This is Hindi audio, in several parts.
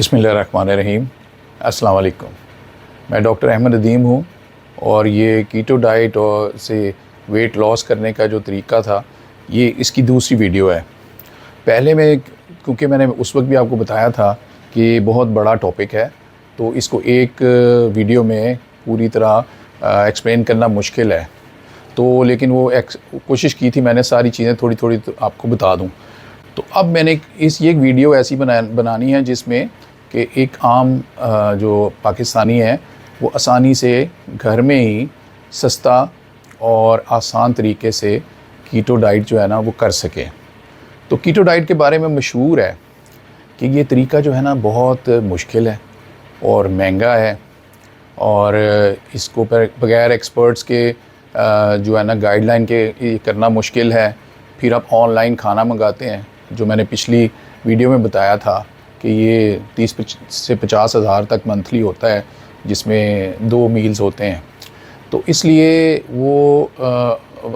बिस्मिल्लाहिर्रहमानिर्रहीम। अस्सलाम वालेकुम। मैं डॉक्टर अहमद अदीम हूँ और ये कीटो डाइट और से वेट लॉस करने का जो तरीका था, ये इसकी दूसरी वीडियो है। पहले मैं, क्योंकि मैंने उस वक्त भी आपको बताया था कि बहुत बड़ा टॉपिक है, तो इसको एक वीडियो में पूरी तरह एक्सप्लेन करना मुश्किल है। तो लेकिन वो कोशिश की थी मैंने सारी चीज़ें थोड़ी थोड़ी तो आपको बता दूँ। तो अब मैंने ये एक वीडियो ऐसी बनानी है जिसमें कि एक आम जो पाकिस्तानी है वो आसानी से घर में ही सस्ता और आसान तरीके से कीटो डाइट जो है ना वो कर सके। तो कीटो डाइट के बारे में मशहूर है कि ये तरीका जो है ना बहुत मुश्किल है और महंगा है, और इसको बगैर एक्सपर्ट्स के जो है ना गाइडलाइन के ये करना मुश्किल है। फिर आप ऑनलाइन खाना मंगाते हैं, जो मैंने पिछली वीडियो में बताया था कि ये 30 से 50 हज़ार तक मंथली होता है, जिसमें 2 मील्स होते हैं। तो इसलिए वो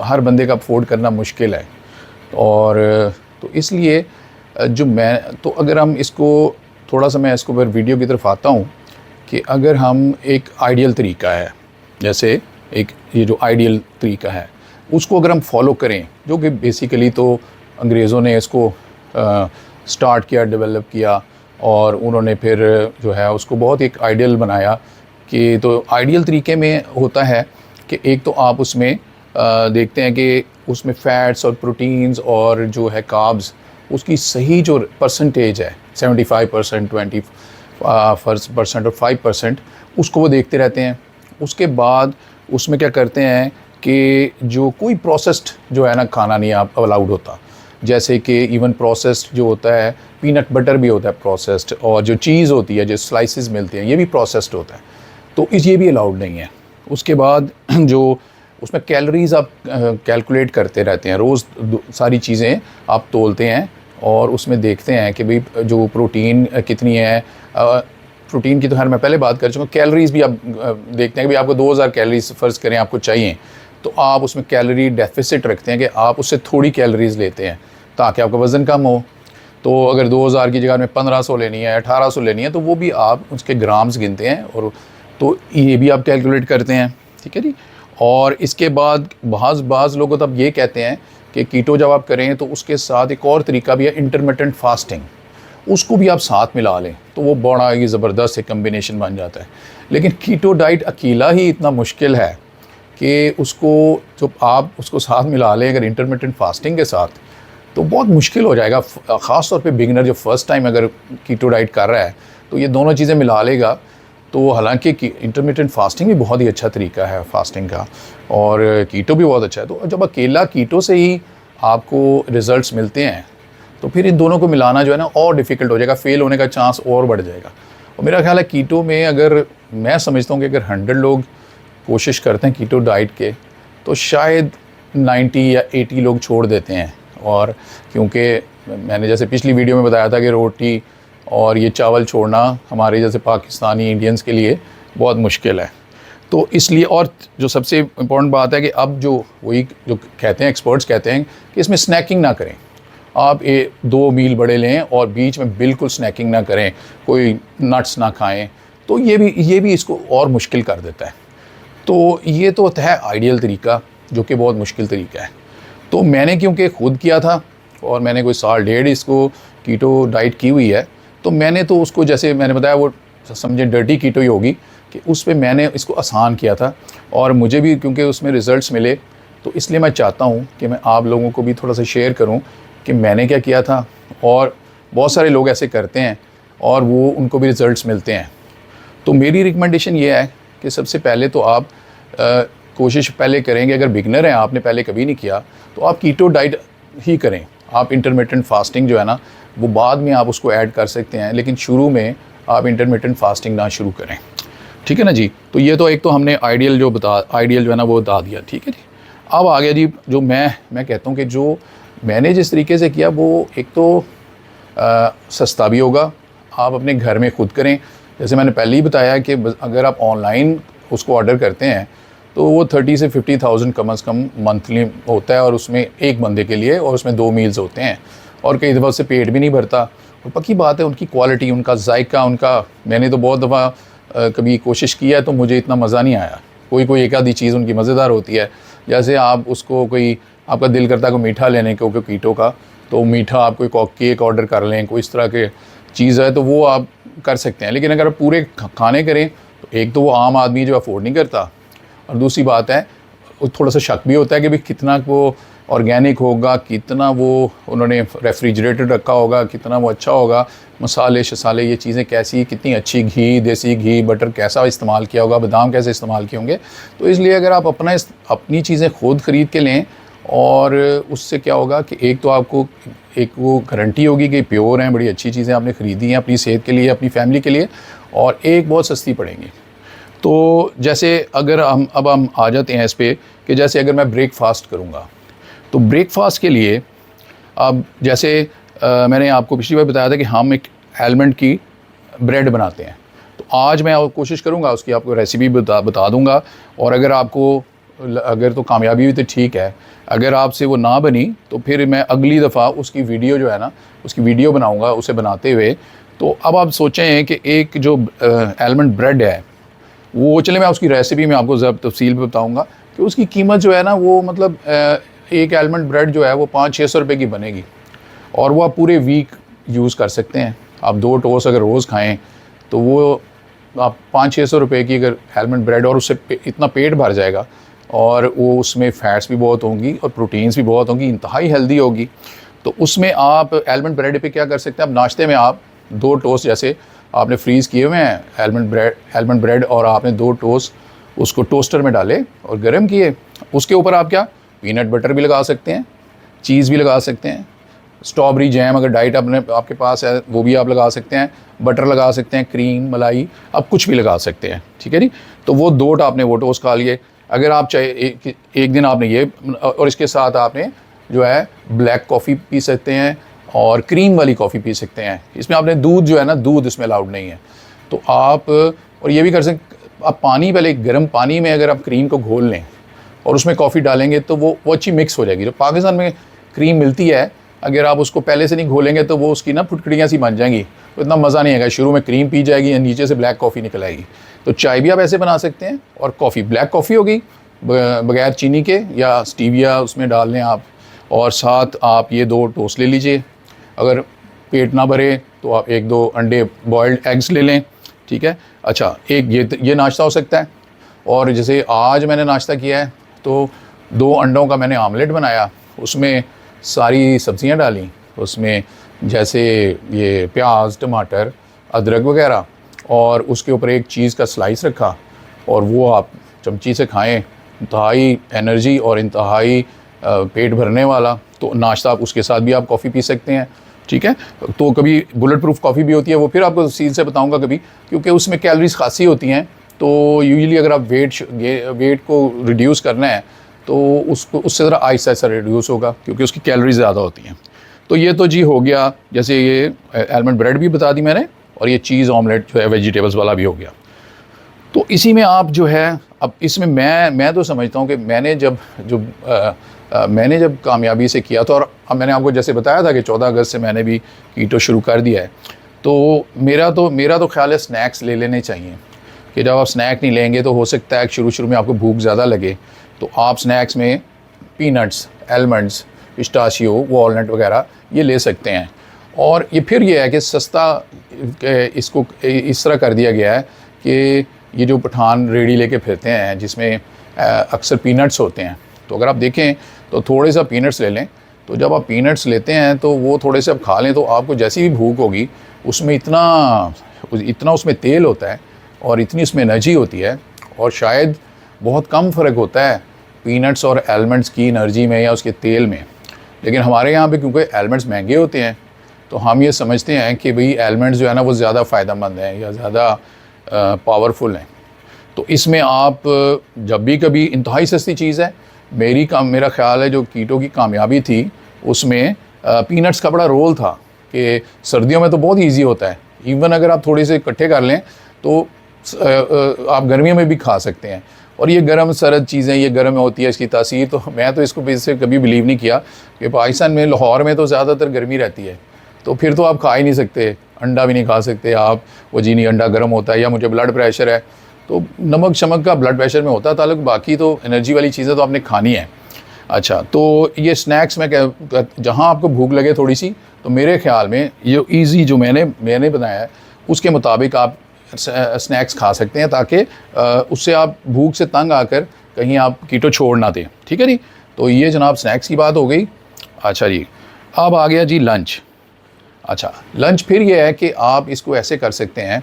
हर बंदे का अफोर्ड करना मुश्किल है। और तो इसलिए तो अगर हम इसको थोड़ा सा, मैं इसको फिर वीडियो की तरफ आता हूँ कि अगर हम एक आइडियल तरीका है, जैसे ये जो आइडियल तरीका है उसको अगर हम फॉलो करें, जो कि बेसिकली तो अंग्रेज़ों ने इसको स्टार्ट किया, डेवलप किया, और उन्होंने फिर जो है उसको बहुत एक आइडियल बनाया। कि तो आइडियल तरीके में होता है कि एक तो आप उसमें देखते हैं कि उसमें फ़ैट्स और प्रोटीन्स और जो है कार्ब्स, उसकी सही जो परसेंटेज है 75%, 20% और 5%, उसको वो देखते रहते हैं। उसके बाद उसमें क्या करते हैं कि जो कोई प्रोसेस्ड जो है ना खाना नहीं आप अलाउड होता, जैसे कि इवन प्रोसेस्ड जो होता है, पीनट बटर भी होता है प्रोसेस्ड, और जो चीज़ होती है, जो स्लाइसेस मिलते हैं, ये भी प्रोसेस्ड होता है, तो ये भी अलाउड नहीं है। उसके बाद जो उसमें कैलोरीज़ आप कैलकुलेट करते रहते हैं, रोज़ सारी चीज़ें आप तोलते हैं और उसमें देखते हैं कि भाई जो प्रोटीन कितनी है। प्रोटीन की तो खैर मैं पहले बात कर चुका हूँ। कैलोरीज़ भी आप देखते हैं कि भाई आपको 2000 कैलोरीज फ़र्ज़ करें आपको चाहिए, तो आप उसमें कैलोरी डेफिसिट रखते हैं कि आप उससे थोड़ी कैलोरीज़ लेते हैं ताकि आपका वज़न कम हो। तो अगर 2000 की जगह में 1500 लेनी है, 1800 लेनी है, तो वो भी आप उसके ग्राम्स गिनते हैं, और तो ये भी आप कैलकुलेट करते हैं, ठीक है जी। और इसके बाद बाज़ लोग तो अब ये कहते हैं कि कीटो जब आप करें तो उसके साथ एक और तरीका भी है, इंटरमिटेंट फास्टिंग, उसको भी आप साथ मिला लें, तो वो बड़ा ही ज़बरदस्त एक कम्बिनेशन बन जाता है। लेकिन कीटो डाइट अकेला ही इतना मुश्किल है कि उसको जो आप उसको साथ मिला लें अगर इंटरमिटेंट फास्टिंग के साथ, तो बहुत मुश्किल हो जाएगा। ख़ास तौर पे बिगिनर जो फ़र्स्ट टाइम अगर कीटो डाइट कर रहा है, तो ये दोनों चीज़ें मिला लेगा। तो हालांकि इंटरमिटेंट फास्टिंग भी बहुत ही अच्छा तरीका है फास्टिंग का, और कीटो भी बहुत अच्छा है। तो जब अकेला कीटो से ही आपको रिज़ल्ट्स मिलते हैं, तो फिर इन दोनों को मिलाना जो है ना और डिफ़िकल्ट हो जाएगा, फ़ेल होने का चांस और बढ़ जाएगा। और मेरा ख़्याल है कीटो में, अगर मैं समझता हूँ कि अगर 100 लोग कोशिश करते हैं कीटो डाइट के, तो शायद 90 या 80 लोग छोड़ देते हैं। और क्योंकि मैंने जैसे पिछली वीडियो में बताया था कि रोटी और ये चावल छोड़ना हमारे जैसे पाकिस्तानी इंडियंस के लिए बहुत मुश्किल है। तो इसलिए, और जो सबसे इम्पोर्टेंट बात है कि अब जो कहते हैं, एक्सपर्ट्स कहते हैं कि इसमें स्नैकिंग ना करें। आप 2 मील बड़े लें और बीच में बिल्कुल स्नैकिंग ना करें, कोई नट्स ना खाएं, तो ये भी इसको और मुश्किल कर देता है। तो ये तो है आइडियल तरीका, जो कि बहुत मुश्किल तरीका है। तो मैंने क्योंकि ख़ुद किया था और मैंने कोई 1.5 साल इसको कीटो डाइट की हुई है, तो मैंने तो उसको, जैसे मैंने बताया, वो समझे डर्टी कीटो ही होगी, कि उस पे मैंने इसको आसान किया था, और मुझे भी क्योंकि उसमें रिज़ल्ट्स मिले, तो इसलिए मैं चाहता हूँ कि मैं आप लोगों को भी थोड़ा सा शेयर करूँ कि मैंने क्या किया था। और बहुत सारे लोग ऐसे करते हैं और वो उनको भी रिज़ल्ट्स मिलते हैं। तो मेरी रिकमेंडेशन ये है कि सबसे पहले तो आप कोशिश पहले करेंगे, अगर बिगनर हैं, आपने पहले कभी नहीं किया, तो आप कीटो डाइट ही करें। आप इंटरमिटेंट फास्टिंग जो है ना, वो बाद में आप उसको ऐड कर सकते हैं, लेकिन शुरू में आप इंटरमिटेंट फास्टिंग ना शुरू करें, ठीक है ना जी। तो ये तो एक तो हमने आइडियल जो है ना वो बता दिया, ठीक है जी। अब आ गया जी, जो मैं कहता हूँ कि जो मैंने जिस तरीके से किया, वो एक तो सस्ता भी होगा, आप अपने घर में खुद करें। जैसे मैंने पहले ही बताया कि अगर आप ऑनलाइन उसको ऑर्डर करते हैं, तो वो 30 से 50,000 कम से कम मंथली होता है, और उसमें एक बंदे के लिए, और उसमें 2 मील्स होते हैं, और कई दफ़ा उससे पेट भी नहीं भरता, और पक्की बात है उनकी क्वालिटी, उनका जायका, उनका मैंने तो बहुत दफ़ा कभी कोशिश किया है तो मुझे इतना मज़ा नहीं आया। कोई कोई एक आधी चीज़ उनकी मज़ेदार होती है, जैसे आप उसको कोई आपका दिल करता है कोई मीठा लेने को कीटो का, तो मीठा आप कोई केक ऑर्डर कर लें, कोई इस तरह के चीज़ है तो वो आप कर सकते हैं। लेकिन अगर आप पूरे खाने करें तो एक तो वो आम आदमी जो अफोर्ड नहीं करता, और दूसरी बात है थोड़ा सा शक भी होता है कि भाई कितना वो ऑर्गेनिक होगा, कितना वो उन्होंने रेफ्रिजरेटेड रखा होगा, कितना वो अच्छा होगा, मसाले शसाले ये चीज़ें कैसी, कितनी अच्छी घी, देसी घी, बटर कैसा इस्तेमाल किया होगा, बादाम कैसे इस्तेमाल किए होंगे। तो इसलिए अगर आप अपनी चीज़ें खुद ख़रीद के लें, और उससे क्या होगा कि एक तो आपको एक वो गारंटी होगी कि प्योर हैं, बड़ी अच्छी चीज़ें आपने ख़रीदी हैं अपनी सेहत के लिए, अपनी फैमिली के लिए, और एक बहुत सस्ती पड़ेंगी। तो जैसे अगर हम आ जाते हैं इस पे कि जैसे अगर मैं ब्रेकफास्ट करूँगा, तो ब्रेकफास्ट के लिए अब जैसे मैंने आपको पिछली बार बताया था कि हम एक आलमंड की ब्रेड बनाते हैं, तो आज मैं कोशिश करूँगा उसकी आपको रेसिपी बता दूँगा। और अगर तो कामयाबी हुई तो ठीक है, अगर आपसे वो ना बनी तो फिर मैं अगली दफ़ा उसकी वीडियो जो है ना, उसकी वीडियो बनाऊँगा उसे बनाते हुए। तो अब आप सोचें कि एक जो आलमंड ब्रेड है वो, चले मैं उसकी रेसिपी में आपको ज़रा तफसील में बताऊँगा कि उसकी कीमत जो है ना वो मतलब एक आलमंड ब्रेड जो है वो 500-600 रुपये की बनेगी, और वो आप पूरे वीक यूज़ कर सकते हैं। आप 2 टोस्ट अगर रोज़ खाएं तो वो आप 500-600 रुपये की अगर आलमंड ब्रेड, और उससे इतना पेट भर जाएगा, और वो उसमें फ़ैट्स भी बहुत होंगी और प्रोटीन्स भी बहुत होंगी, इंतहाई हेल्दी होगी। तो उसमें आप आलमंड ब्रेड पे क्या कर सकते हैं, अब नाश्ते में आप 2 टोस्ट जैसे आपने फ्रीज़ किए हुए हैं आलमंड ब्रेड, और आपने 2 टोस्ट उसको टोस्टर में डाले और गर्म किए, उसके ऊपर आप क्या पीनट बटर भी लगा सकते हैं, चीज़ भी लगा सकते हैं, स्ट्रॉबेरी जैम अगर डाइट आपके पास है वो भी आप लगा सकते हैं, बटर लगा सकते हैं, क्रीम मलाई आप कुछ भी लगा सकते हैं, ठीक है जी। तो वो 2 आपने वो टोस्ट खा लिए। अगर आप चाहे एक दिन आपने ये, और इसके साथ आपने जो है ब्लैक कॉफ़ी पी सकते हैं और क्रीम वाली कॉफ़ी पी सकते हैं। इसमें आपने दूध जो है ना, दूध इसमें अलाउड नहीं है। तो आप और ये भी कर सकते, आप पानी पहले गर्म पानी में अगर आप क्रीम को घोल लें और उसमें कॉफ़ी डालेंगे तो वो अच्छी मिक्स हो जाएगी। जो पाकिस्तान में क्रीम मिलती है, अगर आप उसको पहले से नहीं घोलेंगे तो वो उसकी ना फुटकड़ियाँ सी बन जाएंगी, तो इतना मज़ा नहीं आएगा। शुरू में क्रीम पी जाएगी या नीचे से ब्लैक कॉफ़ी निकल आएगी। तो चाय भी आप ऐसे बना सकते हैं, और कॉफ़ी ब्लैक कॉफ़ी होगी बगैर चीनी के, या स्टीविया उसमें डाल लें आप, और साथ आप ये 2 टोस्ट ले लीजिए। अगर पेट ना भरे तो आप 1-2 अंडे बॉइल्ड एग्स ले लें, ठीक है। अच्छा, एक ये नाश्ता हो सकता है। और जैसे आज मैंने नाश्ता किया है तो 2 अंडों का मैंने आमलेट बनाया, उसमें सारी सब्ज़ियां डाली, उसमें जैसे ये प्याज, टमाटर, अदरक वगैरह, और उसके ऊपर एक चीज़ का स्लाइस रखा, और वो आप चमची से खाएं, इंतहाई एनर्जी और इंतहाई पेट भरने वाला। तो नाश्ता आप उसके साथ भी आप कॉफ़ी पी सकते हैं, ठीक है। तो कभी बुलेट प्रूफ कॉफ़ी भी होती है, वो फिर आपको तफसील से बताऊंगा कभी, क्योंकि उसमें कैलोरीज खासी होती हैं। तो यूजुअली अगर आप वेट को रिड्यूस करना है तो उससे ज़रा आहिस्ता आहिस्ता रिड्यूस होगा, क्योंकि उसकी कैलोरीज ज़्यादा होती हैं। तो ये तो जी हो गया, जैसे ये आलमंड ब्रेड भी बता दी मैंने, और ये चीज़ ऑमलेट जो है वेजिटेबल्स वाला भी हो गया। तो इसी में आप जो है, अब इसमें मैं तो समझता हूँ कि मैंने जब कामयाबी से किया, तो और अब मैंने आपको जैसे बताया था कि 14 अगस्त से मैंने भी कीटो शुरू कर दिया है। तो मेरा तो ख्याल है स्नैक्स ले लेने चाहिए, कि जब आप स्नैक नहीं लेंगे तो हो सकता है कि शुरू में आपको भूख ज़्यादा लगे, तो आप स्नैक्स में पीनट्स, आलमंड्स, पिस्ताशियो, वॉलनट वगैरह ये ले सकते हैं। और ये फिर ये है कि सस्ता इसको इस तरह कर दिया गया है कि ये जो पठान रेडी लेके फिरते हैं जिसमें अक्सर पीनट्स होते हैं, तो अगर आप देखें तो थोड़े सा पीनट्स ले लें। तो जब आप पीनट्स लेते हैं तो वो थोड़े से आप खा लें, तो आपको जैसी भी भूख होगी, उसमें इतना उसमें तेल होता है और इतनी उसमें एनर्जी होती है, और शायद बहुत कम फ़र्क होता है पीनट्स और आलमंड्स की एनर्जी में या उसके तेल में। लेकिन हमारे यहाँ पे क्योंकि आलमंड्स महंगे होते हैं, तो हम ये समझते हैं कि भाई आलमंड्स जो है ना वो ज़्यादा फ़ायदेमंद हैं या ज़्यादा पावरफुल हैं। तो इसमें आप जब भी कभी, इंतहाई सस्ती चीज़ है, मेरा ख़्याल है जो कीटो की कामयाबी थी उसमें पीनट्स का बड़ा रोल था, कि सर्दियों में तो बहुत ईजी होता है, इवन अगर आप थोड़े से इकट्ठे कर लें तो आप गर्मियों में भी खा सकते हैं। और ये गर्म सरद चीज़ें, ये गर्म होती है इसकी तासीर, तो मैं तो इसको इससे कभी बिलीव नहीं किया कि पाकिस्तान में, लाहौर में तो ज़्यादातर गर्मी रहती है, तो फिर तो आप खा ही नहीं सकते, अंडा भी नहीं खा सकते आप, वो जी नहीं अंडा गर्म होता है, या मुझे ब्लड प्रेशर है, तो नमक शमक का ब्लड प्रेशर में होता है ताल्लुक, बाकी तो एनर्जी वाली चीज़ें तो आपने खानी है। अच्छा, तो ये स्नैक्स में जहाँ आपको भूख लगे थोड़ी सी, तो मेरे ख्याल में ये ईज़ी जो मैंने बनाया है उसके मुताबिक आप स्नैक्स खा सकते हैं, ताकि उससे आप भूख से तंग आकर कहीं आप कीटो छोड़ ना दें। ठीक है जी, तो ये जनाब स्नैक्स की बात हो गई। अच्छा जी, अब आ गया जी लंच। अच्छा, लंच फिर ये है कि आप इसको ऐसे कर सकते हैं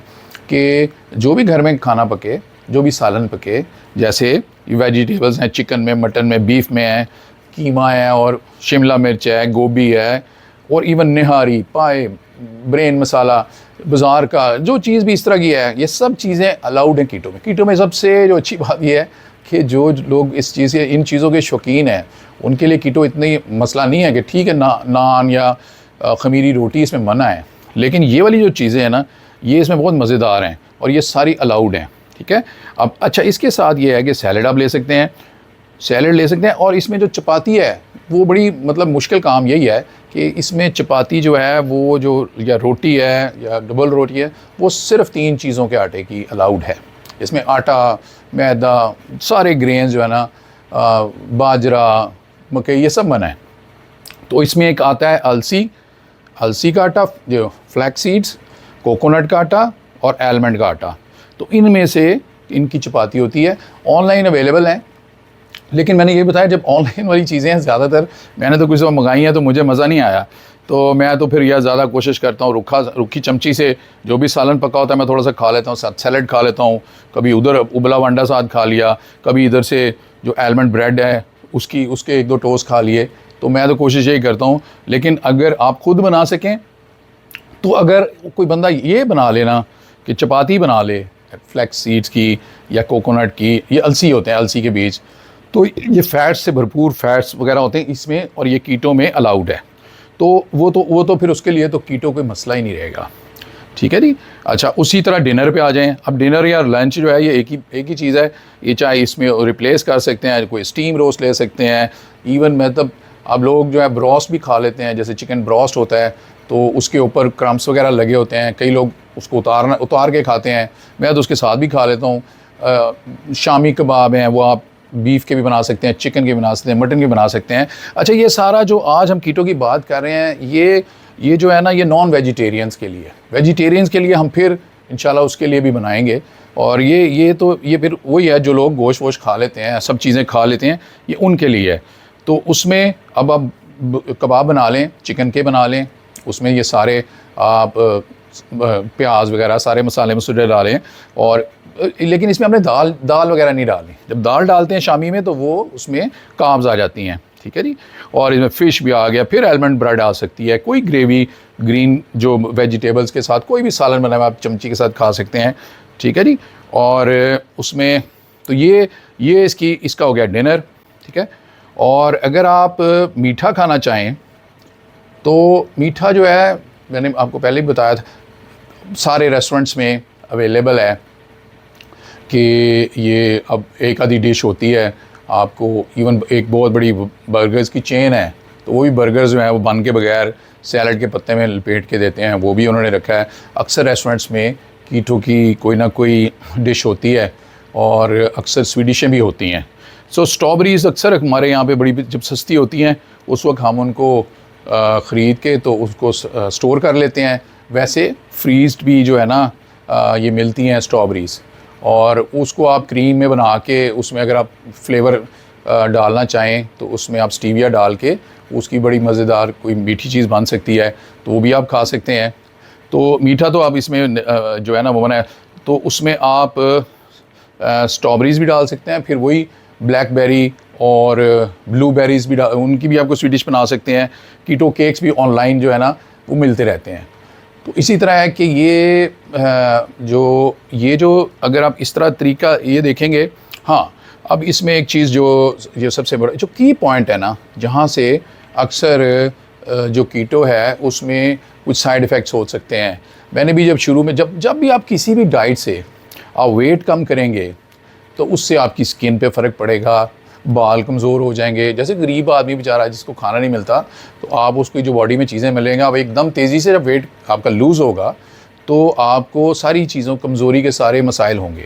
कि जो भी घर में खाना पके, जो भी सालन पके, जैसे वेजिटेबल्स हैं, चिकन में, मटन में, बीफ में है, कीमा है और शिमला मिर्च है, गोभी है, और इवन निहारी, पाए, ब्रेन मसाला, बाज़ार का जो चीज़ भी इस तरह की है, ये सब चीज़ें अलाउड हैं कीटो में। कीटो में सबसे जो अच्छी बात ये है कि जो लोग इस चीज़ से, इन चीज़ों के शौकीन हैं, उनके लिए कीटो इतनी मसला नहीं है कि ठीक है नान या खमीरी रोटी इसमें मना है, लेकिन ये वाली जो चीज़ें हैं ना, ये इसमें बहुत मज़ेदार हैं और ये सारी अलाउड हैं। ठीक है, अब अच्छा, इसके साथ ये है कि सैलड आप ले सकते हैं, सैलड ले सकते हैं, और इसमें जो चपाती है वो बड़ी मतलब मुश्किल काम यही है कि इसमें चपाती जो है वो जो या रोटी है या डबल रोटी है, वो सिर्फ़ 3 चीज़ों के आटे की अलाउड है। इसमें आटा, मैदा, सारे ग्रेन्स जो है ना, बाजरा, मकई, ये सब मना है। तो इसमें एक आता है अलसी का आटा, जो फ्लैक्स सीड्स, कोकोनट का आटा और आलमंड का आटा, तो इनमें से इनकी चपाती होती है। ऑनलाइन अवेलेबल हैं, लेकिन मैंने ये बताया जब ऑनलाइन वाली चीज़ें हैं, ज़्यादातर मैंने तो कुछ मंगाई हैं तो मुझे मज़ा नहीं आया, तो मैं तो फिर यह ज़्यादा कोशिश करता हूँ रुखी चमची से जो भी सालन पका होता है मैं थोड़ा सा खा लेता हूँ, साथ सैलड खा लेता हूँ, कभी उधर उबला वंडा साथ खा लिया, कभी इधर से जो आलमंड ब्रेड है उसके 1-2 टोस्ट खा लिए। तो मैं तो कोशिश यही करता हूँ। लेकिन अगर आप ख़ुद बना सकें, तो अगर कोई बंदा ये बना लेना कि चपाती बना ले फ्लैक्स सीड्स की या कोकोनट की, ये अलसी होते हैं, अलसी के बीज, तो ये फ़ैट्स से भरपूर फ़ैट्स वगैरह होते हैं इसमें, और ये कीटो में अलाउड है, तो वो तो फिर उसके लिए तो कीटो कोई मसला ही नहीं रहेगा। ठीक है जी। अच्छा, उसी तरह डिनर पे आ जाएं। अब डिनर या लंच जो है ये एक ही चीज़ है, ये चाहे इसमें रिप्लेस कर सकते हैं, कोई स्टीम रोस्ट ले सकते हैं, इवन मतलब अब लोग जो है ब्रोस्ट भी खा लेते हैं, जैसे चिकन ब्रोस्ट होता है तो उसके ऊपर क्रम्स वगैरह लगे होते हैं, कई लोग उसको उतार के खाते हैं, मैं तो उसके साथ भी खा लेता हूँ। शामी कबाब हैं, वो आप बीफ के भी बना सकते हैं, चिकन के बना सकते हैं, मटन के बना सकते हैं। अच्छा, ये सारा जो आज हम कीटो की बात कर रहे हैं, ये जो है ना, ये नॉन वेजिटेरियंस के लिए, वेजिटेरियंस के लिए हम फिर इंशाल्लाह उसके लिए भी बनाएंगे। और ये फिर वही है, जो लोग गोश्त वोश्त खा लेते हैं, सब चीज़ें खा लेते हैं, ये उनके लिए है। तो उसमें अब आप कबाब बना लें, चिकन के बना लें, उसमें ये सारे आप प्याज वगैरह सारे मसाले मसूले डालें, और लेकिन इसमें हमने दाल वगैरह नहीं डालनी। जब दाल डालते हैं शामी में तो वो उसमें काब्स आ जाती हैं। ठीक है जी। और इसमें फ़िश भी आ गया, फिर आलमंड ब्रेड आ सकती है, कोई ग्रेवी ग्रीन जो वेजिटेबल्स के साथ कोई भी सालन बना हुआ आप चमची के साथ खा सकते हैं। ठीक है जी। और उसमें तो ये इसका हो गया डिनर। ठीक है। और अगर आप मीठा खाना चाहें तो मीठा जो है मैंने आपको पहले ही बताया था, सारे रेस्टोरेंट्स में अवेलेबल है कि ये अब एक आधी डिश होती है आपको, इवन एक बहुत बड़ी बर्गर्स की चेन है तो वो भी बर्गर्स जो हैं वो बन के बगैर सैलड के पत्ते में लपेट के देते हैं, वो भी उन्होंने रखा है। अक्सर रेस्टोरेंट्स में कीटो की कोई ना कोई डिश होती है और अक्सर स्वीडिशें भी होती हैं। सो स्ट्रॉबेरीज़ अक्सर हमारे यहाँ पे बड़ी जब सस्ती होती हैं उस वक्त हम उनको ख़रीद के तो उसको स्टोर कर लेते हैं। वैसे फ्रीज़ड भी जो है ना ये मिलती हैं स्ट्रॉबेरीज़, और उसको आप क्रीम में बना के उसमें अगर आप फ्लेवर डालना चाहें तो उसमें आप स्टीविया डाल के उसकी बड़ी मज़ेदार कोई मीठी चीज़ बन सकती है, तो वो भी आप खा सकते हैं। तो मीठा तो आप इसमें जो है ना वो बनाए, तो उसमें आप स्ट्रॉबेरीज़ भी डाल सकते हैं, फिर वही ब्लैकबेरी और ब्लूबेरीज़ भी उनकी भी आपको स्वीट डिश बना सकते हैं। कीटो केक्स भी ऑनलाइन जो है ना वो मिलते रहते हैं। तो इसी तरह है कि ये जो अगर आप इस तरह तरीका ये देखेंगे। हाँ, अब इसमें एक चीज़ जो सबसे बड़ा जो की पॉइंट है ना, जहाँ से अक्सर जो कीटो है उसमें कुछ साइड इफ़ेक्ट्स हो सकते हैं। मैंने भी जब शुरू में जब भी आप किसी भी डाइट से आप वेट कम करेंगे तो उससे आपकी स्किन पे फ़र्क पड़ेगा, बाल कमज़ोर हो जाएंगे। जैसे गरीब आदमी बेचारा जिसको खाना नहीं मिलता, तो आप उसकी जो बॉडी में चीज़ें मिलेंगी, आप एकदम तेज़ी से जब वेट आपका लूज़ होगा तो आपको सारी चीज़ों कमज़ोरी के सारे मसाइल होंगे।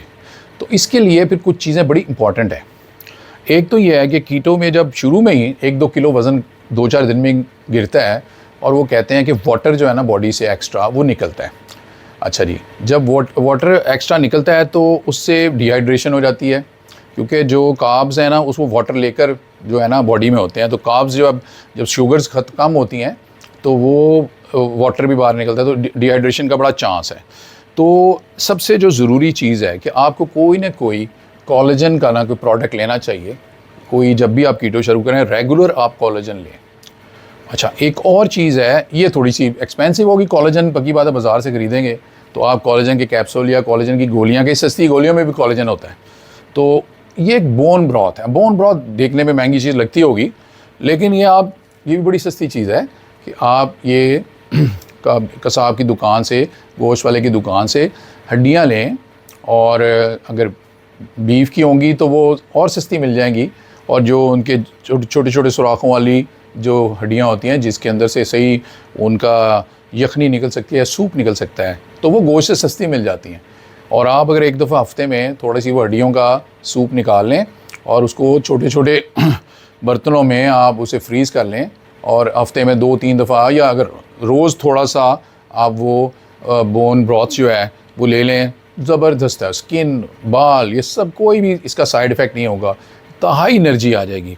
तो इसके लिए फिर कुछ चीज़ें बड़ी इंपॉर्टेंट है। एक तो ये है कि कीटो में जब शुरू में ही 1-2 किलो वज़न 2-4 दिन में गिरता है, और वो कहते हैं कि वाटर जो है ना बॉडी से एक्स्ट्रा वो निकलता है। अच्छा जी, जब वाटर एक्स्ट्रा निकलता है तो उससे डिहाइड्रेशन हो जाती है, क्योंकि जो कार्ब्स हैं ना उसको वाटर लेकर जो है ना बॉडी में होते हैं। तो कार्ब्स जब शुगर्स कम होती हैं तो वो वाटर भी बाहर निकलता है, तो डिहाइड्रेशन का बड़ा चांस है। तो सबसे जो ज़रूरी चीज़ है कि आपको कोई ना कोई कोलेजन का ना कोई प्रोडक्ट लेना चाहिए। कोई जब भी आप कीटो शुरू करें रेगुलर आप कोलेजन लें। अच्छा, एक और चीज़ है, ये थोड़ी सी एक्सपेंसिव होगी कोलेजन, पक्की बात है, बाज़ार से ख़रीदेंगे तो आप कोलेजन के कैप्सूल या कोलेजन की गोलियाँ की सस्ती गोलियों में भी कोलेजन होता है। तो ये एक बोन ब्रॉथ है। बोन ब्रॉथ देखने में महंगी चीज़ लगती होगी, लेकिन ये भी बड़ी सस्ती चीज़ है कि आप ये कसाब की दुकान से, गोश्त वाले की दुकान से हड्डियाँ लें, और अगर बीफ की होंगी तो वो और सस्ती मिल जाएंगी। और जो उनके छोटे छोटे सुराखों वाली जो हड्डियाँ होती हैं जिसके अंदर से सही उनका यखनी निकल सकती है, सूप निकल सकता है, तो वो गोश्त से सस्ती मिल जाती हैं। और आप अगर एक दफ़ा हफ्ते में थोड़ी सी वो हड्डियों का सूप निकाल लें और उसको छोटे छोटे बर्तनों में आप उसे फ्रीज़ कर लें, और हफ्ते में 2-3 दफ़ा, या अगर रोज़ थोड़ा सा आप वो बोन ब्रॉथ जो है वो ले लें, ज़बरदस्त है। स्किन, बाल, ये सब कोई भी इसका साइड इफ़ेक्ट नहीं होगा, तो हाई एनर्जी आ जाएगी।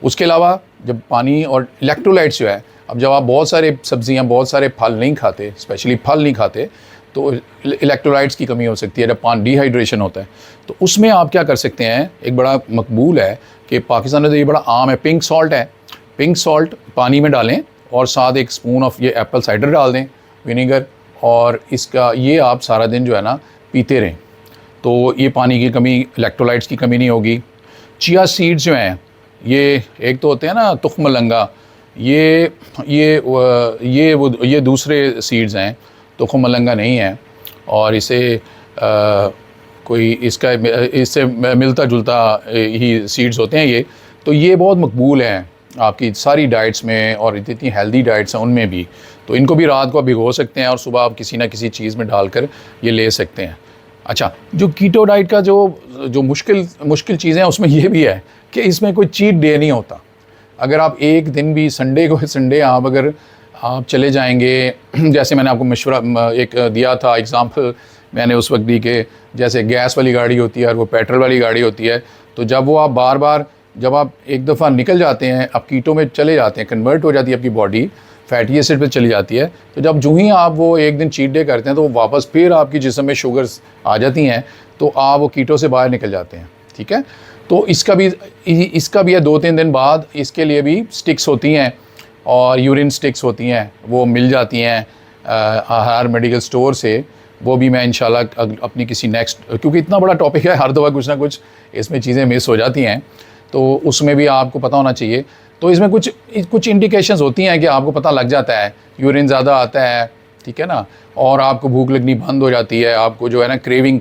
उसके अलावा जब पानी और इलेक्ट्रोलाइट्स जो है, अब जब आप बहुत सारे सब्ज़ियाँ, बहुत सारे फल नहीं खाते, स्पेशली फल नहीं खाते, तो इलेक्ट्रोलाइट्स की कमी हो सकती है जब पानी डिहाइड्रेशन होता है। तो उसमें आप क्या कर सकते हैं, एक बड़ा मकबूल है कि पाकिस्तान में तो ये बड़ा आम है, पिंक सॉल्ट है। पिंक सॉल्ट पानी में डालें और साथ 1 स्पून ऑफ ये एप्पल साइडर डाल दें, विनीगर, और इसका ये आप सारा दिन जो है ना पीते रहें, तो ये पानी की कमी, इलेक्ट्रोलाइट्स की कमी नहीं होगी। चिया सीड्स जो हैं, ये एक तो होते हैं ना तुख्म मलंगा, ये दूसरे सीड्स हैं, तुख्म मलंगा नहीं है, और इसे कोई इससे मिलता जुलता ही सीड्स होते हैं ये। तो ये बहुत मकबूल हैं आपकी सारी डाइट्स में, और इतनी हेल्दी डाइट्स हैं उनमें भी। तो इनको भी रात को आप भिगो सकते हैं और सुबह आप किसी ना किसी चीज़ में डालकर ये ले सकते हैं। अच्छा, जो कीटो डाइट का जो मुश्किल चीज़ें हैं उसमें ये भी है कि इसमें कोई चीट डे नहीं होता। अगर आप एक दिन भी संडे आप अगर आप चले जाएंगे, जैसे मैंने आपको मशवरा एक दिया था, एग्ज़ाम्पल मैंने उस वक्त दी कि जैसे गैस वाली गाड़ी होती है और वो पेट्रोल वाली गाड़ी होती है, तो जब वो आप बार बार जब आप एक दफ़ा निकल जाते हैं, आप कीटो में चले जाते हैं, कन्वर्ट हो जाती है आपकी बॉडी, फैटी एसिड पे चली जाती है, तो जब जो ही आप वो एक दिन चीट डे करते हैं तो वापस फिर आपकी जिस्म में शुगर्स आ जाती हैं, तो आप वो कीटो से बाहर निकल जाते हैं। ठीक है, तो इसका भी है 2-3 दिन बाद इसके लिए भी स्टिक्स होती हैं, और यूरिन स्टिक्स होती हैं, वो मिल जाती हैं हर मेडिकल स्टोर से। वो भी मैं इंशाल्लाह अपनी किसी नेक्स्ट, क्योंकि इतना बड़ा टॉपिक है, हर दफ़ा कुछ ना कुछ इसमें चीज़ें मिस हो जाती हैं, तो उसमें भी आपको पता होना चाहिए। तो इसमें कुछ इंडिकेशंस होती हैं कि आपको पता लग जाता है, यूरिन ज़्यादा आता है, ठीक है ना, और आपको भूख लगनी बंद हो जाती है, आपको जो है ना क्रेविंग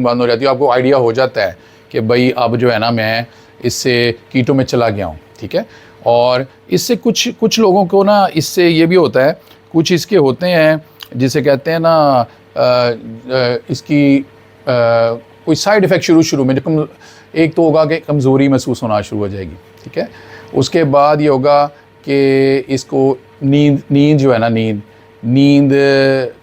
बंद हो जाती है, आपको आइडिया हो जाता है कि भाई अब जो है ना मैं इससे कीटो में चला गया हूँ। ठीक है, और इससे कुछ लोगों को ना इससे ये भी होता है, कुछ इसके होते हैं जिसे कहते हैं ना इसकी कोई साइड इफ़ेक्ट शुरू में जो एक तो होगा कि कमज़ोरी महसूस होना शुरू हो जाएगी। ठीक है, उसके बाद ये होगा कि इसको नींद जो है ना नींद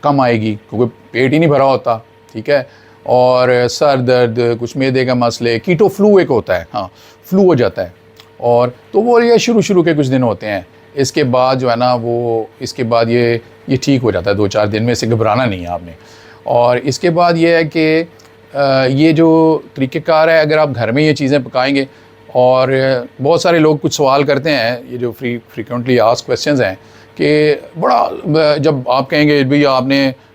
कम आएगी, क्योंकि पेट ही नहीं भरा होता। ठीक है, और सर दर्द, कुछ मैदे का मसले, कीटो फ्लू एक होता है, हाँ फ्लू हो जाता है, और तो वो ये शुरू के कुछ दिन होते हैं। इसके बाद जो है ना वो इसके बाद ये ठीक हो जाता है 2-4 दिन में, इसे घबराना नहीं है आपने। और इसके बाद ये है कि ये जो तरीक़ेकार है, अगर आप घर में ये चीज़ें पकाएंगे, और बहुत सारे लोग कुछ सवाल करते हैं, ये जो फ्रीक्वेंटली आस्क्ड क्वेश्चंस हैं, कि बड़ा जब आप कहेंगे भाई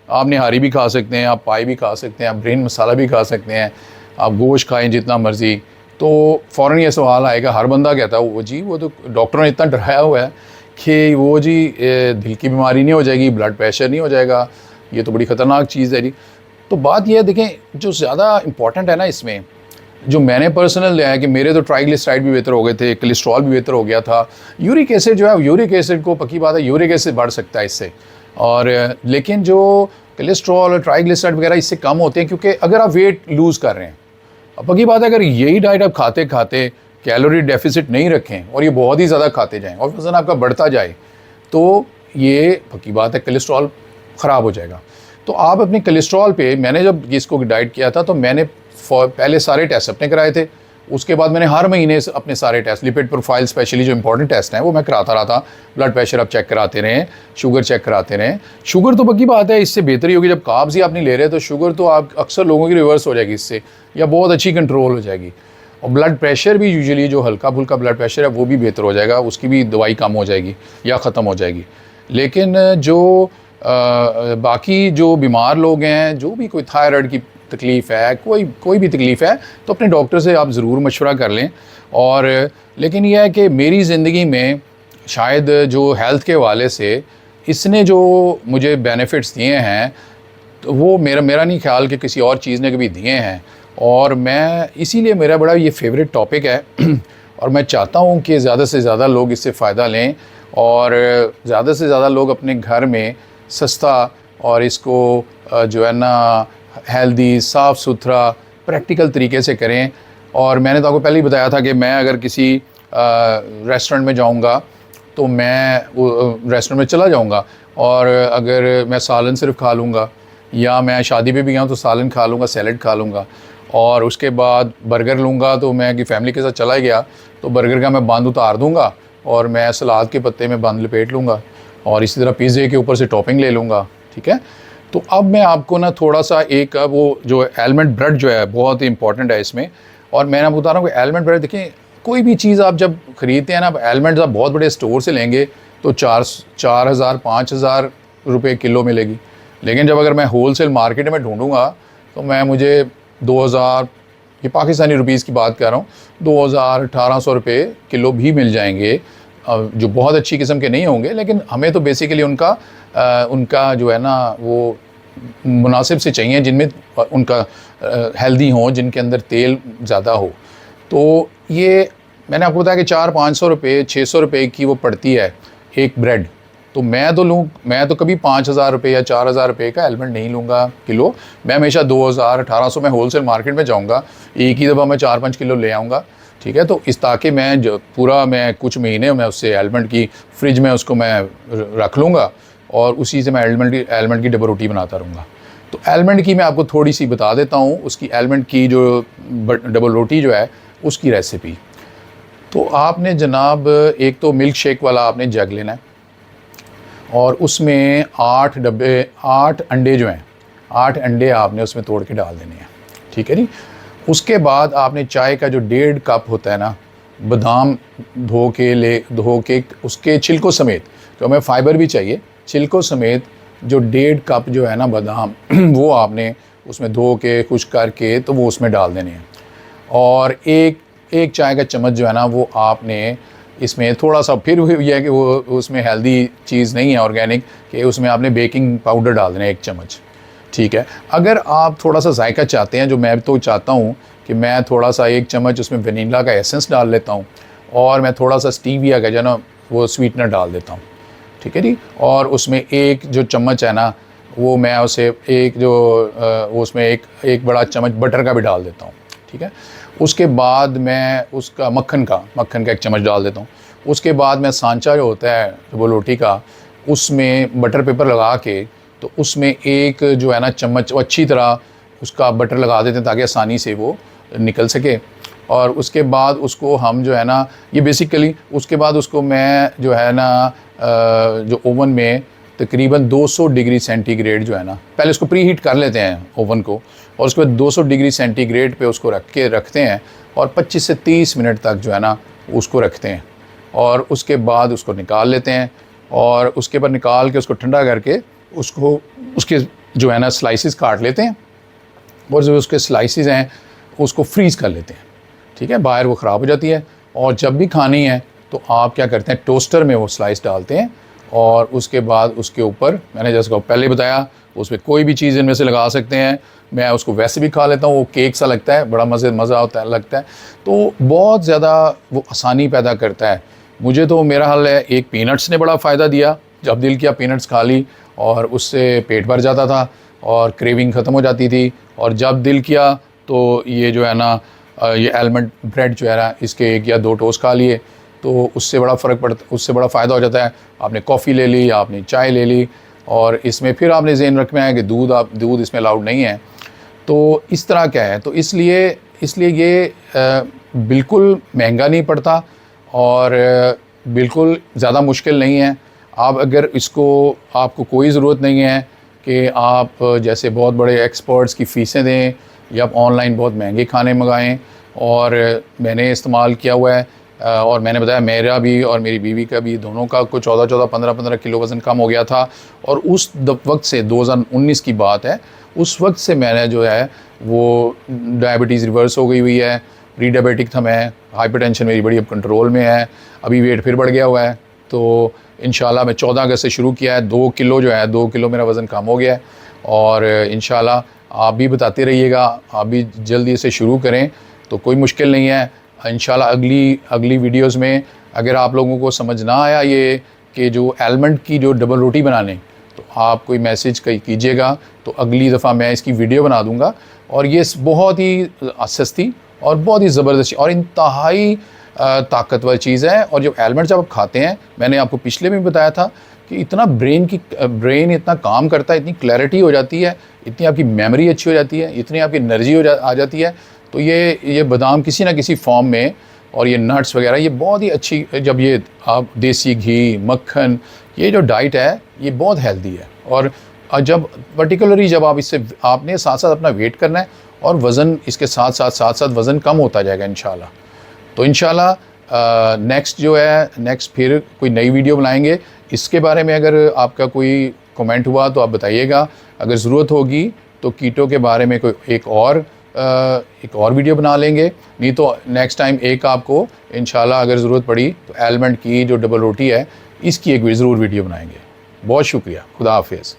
आपने हारी भी खा सकते हैं, आप पाई भी खा सकते हैं, आप ब्रेन मसाला भी खा सकते हैं, आप गोश्त खाएं जितना मर्ज़ी, तो फ़ौरन ये सवाल आएगा, हर बंदा कहता है वो तो डॉक्टरों ने इतना डराया हुआ है कि वो जी दिल की बीमारी नहीं हो जाएगी, ब्लड प्रेशर नहीं हो जाएगा, ये तो बड़ी ख़तरनाक चीज़ है जी। तो बात यह है, देखें जो ज़्यादा इम्पॉर्टेंट है ना इसमें, जो मैंने पर्सनल लिया है कि मेरे तो ट्राइग्लिसराइड भी बेहतर हो गए थे, कोलेस्ट्रॉल भी बेहतर हो गया था। यूरिक एसिड जो है, यूरिक एसिड को पक्की बात है यूरिक एसिड बढ़ सकता है इससे, और लेकिन जो कोलेस्ट्रॉल और ट्राइग्लिसराइड वगैरह इससे कम होते हैं, क्योंकि अगर आप वेट लूज़ कर रहे हैं, अब पक्की बात है अगर यही डाइट आप खाते खाते कैलोरी डेफिसिट नहीं रखें और ये बहुत ही ज़्यादा खाते जाएँ और वज़न आपका बढ़ता जाए, तो ये पक्की बात है कोलेस्ट्रॉल ख़राब हो जाएगा। तो आप अपने कोलेस्ट्रॉल पे, मैंने जब इसको डाइट किया था तो मैंने पहले सारे टेस्ट अपने कराए थे, उसके बाद मैंने हर महीने अपने सारे टेस्ट, लिपिड प्रोफाइल स्पेशली जो इंपॉर्टेंट टेस्ट हैं वो मैं कराता रहा था। ब्लड प्रेशर आप चेक कराते रहें, शुगर चेक कराते रहें। शुगर तो पक्की बात है इससे बेहतरी होगी, जब कार्ब्स ही आप नहीं ले रहे तो शुगर तो आप अक्सर लोगों की रिवर्स हो जाएगी इससे, या बहुत अच्छी कंट्रोल हो जाएगी। और ब्लड प्रेशर भी यूजुअली जो हल्का फुल्का ब्लड प्रेशर है वो भी बेहतर हो जाएगा, उसकी भी दवाई कम हो जाएगी या ख़त्म हो जाएगी। लेकिन जो बाकी जो बीमार लोग हैं, जो भी कोई थायराइड की तकलीफ़ है, कोई भी तकलीफ़ है, तो अपने डॉक्टर से आप ज़रूर मशवरा कर लें। और लेकिन यह है कि मेरी ज़िंदगी में शायद जो हेल्थ के हवाले से इसने जो मुझे बेनिफिट्स दिए हैं, तो वो मेरा नहीं ख्याल कि किसी और चीज़ ने कभी दिए हैं। और मैं इसीलिए मेरा बड़ा ये फेवरेट टॉपिक है और मैं चाहता हूँ कि ज़्यादा से ज़्यादा लोग इससे फ़ायदा लें और ज़्यादा से ज़्यादा लोग अपने घर में सस्ता और इसको जो है ना हेल्दी, साफ़ सुथरा, प्रैक्टिकल तरीके से करें। और मैंने तो आपको पहले ही बताया था कि मैं अगर किसी रेस्टोरेंट में जाऊंगा तो मैं रेस्टोरेंट में चला जाऊंगा, और अगर मैं सालन सिर्फ खा लूँगा, या मैं शादी पे भी गया तो सालन खा लूँगा, सैलड खा लूँगा, और उसके बाद बर्गर लूँगा तो मैं कि फैमिली के साथ चला गया तो बर्गर का मैं बंद उतार दूँगा और मैं सलाद के पत्ते में बंद लपेट लूँगा, और इसी तरह पिज़्ज़े के ऊपर से टॉपिंग ले लूँगा। ठीक है, तो अब मैं आपको ना थोड़ा सा एक वो जो एलमंड ब्रेड जो है बहुत ही इंपॉर्टेंट है इसमें। और मैं आपको बता रहा हूँ कि एलमंड ब्रेड, देखिए कोई भी चीज़ आप जब ख़रीदते हैं ना, एलमंड आप बहुत बड़े स्टोर से लेंगे तो 4,000 5,000 रुपये किलो मिलेगी। लेकिन जब अगर मैं होलसेल मार्केट में ढूंढूंगा तो मुझे 2,000, ये पाकिस्तानी रुपीस की बात कर रहा हूँ, 2,000-1,800 रुपये किलो भी मिल जाएंगे, जो बहुत अच्छी किस्म के नहीं होंगे। लेकिन हमें तो बेसिकली उनका जो है ना वो मुनासिब से चाहिए, जिनमें उनका हेल्दी हो, जिनके अंदर तेल ज़्यादा हो। तो ये मैंने आपको बताया कि 400-500 रुपये 600 रुपये की वो पड़ती है एक ब्रेड। तो मैं तो कभी 5,000 रुपये या 4,000 रुपये का एलमंड नहीं लूँगा किलो। मैं हमेशा 2,000-1,800 में होलसेल मार्केट में जाऊँगा, एक ही दफ़ा मैं 4-5 किलो ले आऊँगा। ठीक है, तो इस ताकि मैं कुछ महीने में उससे एलमंड की फ्रिज में उसको मैं रख लूँगा और उसी से मैं एलमंड की डबल रोटी बनाता रहूँगा। तो एलमंड की मैं आपको थोड़ी सी बता देता हूँ, उसकी एलमंड की जो डबल रोटी जो है उसकी रेसिपी। तो आपने जनाब एक तो मिल्क शेक वाला आपने जग लेना है और उसमें 8 अंडे जो हैं, 8 अंडे आपने उसमें तोड़ के डाल देने हैं। ठीक है जी। उसके बाद आपने चाय का जो 1.5 कप होता है ना, बादाम धो के उसके छिलकों समेत, तो हमें फ़ाइबर भी चाहिए, छिलकों समेत जो 1.5 कप जो है ना बादाम वो आपने उसमें धो के खुश्क करके तो वो उसमें डाल देने हैं। और एक चाय का चम्मच जो है ना वो आपने इसमें थोड़ा सा, फिर यह है कि वो उसमें हेल्दी चीज़ नहीं है ऑर्गेनिक, कि उसमें आपने बेकिंग पाउडर डाल देना है 1 चम्मच। ठीक है, अगर आप थोड़ा सा जायका चाहते हैं, जो मैं तो चाहता हूँ कि मैं थोड़ा सा 1 चम्मच उसमें वनीला का एसेंस डाल लेता हूँ और मैं थोड़ा सा स्टीविया का जो ना वो स्वीटनर डाल देता हूँ। ठीक है जी। और उसमें एक जो चम्मच है ना वो मैं उसे उसमें एक बड़ा चम्मच बटर का भी डाल देता हूँ। ठीक है, उसके बाद मैं उसका मक्खन का 1 चम्मच डाल देता हूँ। उसके बाद मैं सांचा जो होता है वो रोटी का, उसमें बटर पेपर लगा के तो उसमें एक जो है ना चम्मच वो अच्छी तरह उसका बटर लगा देते हैं ताकि आसानी से वो निकल सके। और उसके बाद उसको हम जो है ना ये बेसिकली उसके बाद उसको मैं जो है ना जो ओवन में तकरीबन 200 डिग्री सेंटीग्रेड जो है ना, पहले उसको प्री हीट कर लेते हैं ओवन को, और उसके बाद 200 डिग्री सेंटीग्रेड पे उसको रखते हैं और 25 से 30 मिनट तक जो है ना उसको रखते हैं। और उसके बाद उसको निकाल लेते हैं और उसके बाद निकाल के उसको ठंडा करके उसके जो है ना स्लाइसिस काट लेते हैं और जो उसके स्लाइसिस हैं उसको फ्रीज़ कर लेते हैं। ठीक है, बाहर वो ख़राब हो जाती है। और जब भी खानी है तो आप क्या करते हैं, टोस्टर में वो स्लाइस डालते हैं और उसके बाद उसके ऊपर मैंने जैसे पहले बताया उसमें कोई भी चीज़ इनमें से लगा सकते हैं, मैं उसको वैसे भी खा लेता हूँ, वो केक सा लगता है, बड़ा मज़ा लगता है। तो बहुत ज़्यादा वो आसानी पैदा करता है। मुझे तो मेरा हाल है, एक पीनट्स ने बड़ा फ़ायदा दिया, जब दिल किया पीनट्स खा ली और उससे पेट भर जाता था और क्रेविंग ख़त्म हो जाती थी। और जब दिल किया तो ये जो है ना ये आलमंड ब्रेड जो है ना, इसके 1 या 2 टोस्ट खा लिए तो उससे बड़ा फ़र्क पड़ता, उससे बड़ा फ़ायदा हो जाता है। आपने कॉफ़ी ले ली, आपने चाय ले ली, और इसमें फिर आपने ज़हन रखना है कि दूध इसमें अलाउड नहीं है। तो इस तरह क्या है, तो इसलिए ये बिल्कुल महंगा नहीं पड़ता और बिल्कुल ज़्यादा मुश्किल नहीं है। आप अगर इसको, आपको कोई ज़रूरत नहीं है कि आप जैसे बहुत बड़े एक्सपर्ट्स की फ़ीसें दें या आप ऑनलाइन बहुत महंगे खाने मंगाएं। और मैंने इस्तेमाल किया हुआ है और मैंने बताया मेरा भी और मेरी बीवी का भी, दोनों का कुछ 14-14, 15-15 किलो वज़न कम हो गया था। और उस वक्त से 2019 की बात है, उस वक्त से मैंने जो है वो डायबिटीज़ रिवर्स हो गई हुई है। प्री डायबिटिक था मैं, हाइपरटेंशन मेरी बड़ी अब कंट्रोल में है, अभी वेट फिर बढ़ गया हुआ है। तो इंशाल्लाह मैं 14 अगस्त से शुरू किया है, 2 किलो जो है, 2 किलो मेरा वज़न कम हो गया है। और इंशाल्लाह आप भी बताते रहिएगा, आप भी जल्दी इसे शुरू करें तो कोई मुश्किल नहीं है। इंशाल्लाह अगली वीडियोज़ में अगर आप लोगों को समझ ना आया ये कि जो आलमंड की जो डबल रोटी बनाने, तो आप कोई मैसेज कीजिएगा, तो अगली दफ़ा मैं इसकी वीडियो बना दूँगा। और ये बहुत ही सस्ती और बहुत ही ज़बरदस्त और इंतहाई ताकतवर चीज़ है। और जब आलमंड जब आप खाते हैं, मैंने आपको पिछले में बताया था कि इतना ब्रेन इतना काम करता है, इतनी क्लैरिटी हो जाती है, इतनी आपकी मेमोरी अच्छी हो जाती है, इतनी आपकी एनर्जी आ जाती है। तो ये बादाम किसी ना किसी फॉर्म में और ये नट्स वगैरह, ये बहुत ही अच्छी, जब ये आप देसी घी, मक्खन, ये जो डाइट है ये बहुत हेल्दी है। और जब पर्टिकुलरली जब आप इससे, आपने साथ साथ अपना वेट करना है और वज़न इसके साथ साथ वज़न कम होता जाएगा इंशाल्लाह। तो इंशाल्लाह नेक्स्ट फिर कोई नई वीडियो बनाएंगे। इसके बारे में अगर आपका कोई कमेंट हुआ तो आप बताइएगा। अगर ज़रूरत होगी तो कीटो के बारे में कोई एक और वीडियो बना लेंगे, नहीं तो नेक्स्ट टाइम एक आपको इंशाल्लाह अगर ज़रूरत पड़ी तो आलमंड की जो डबल रोटी है इसकी एक ज़रूर वीडियो बनाएंगे। बहुत शुक्रिया, खुदा हाफिज़।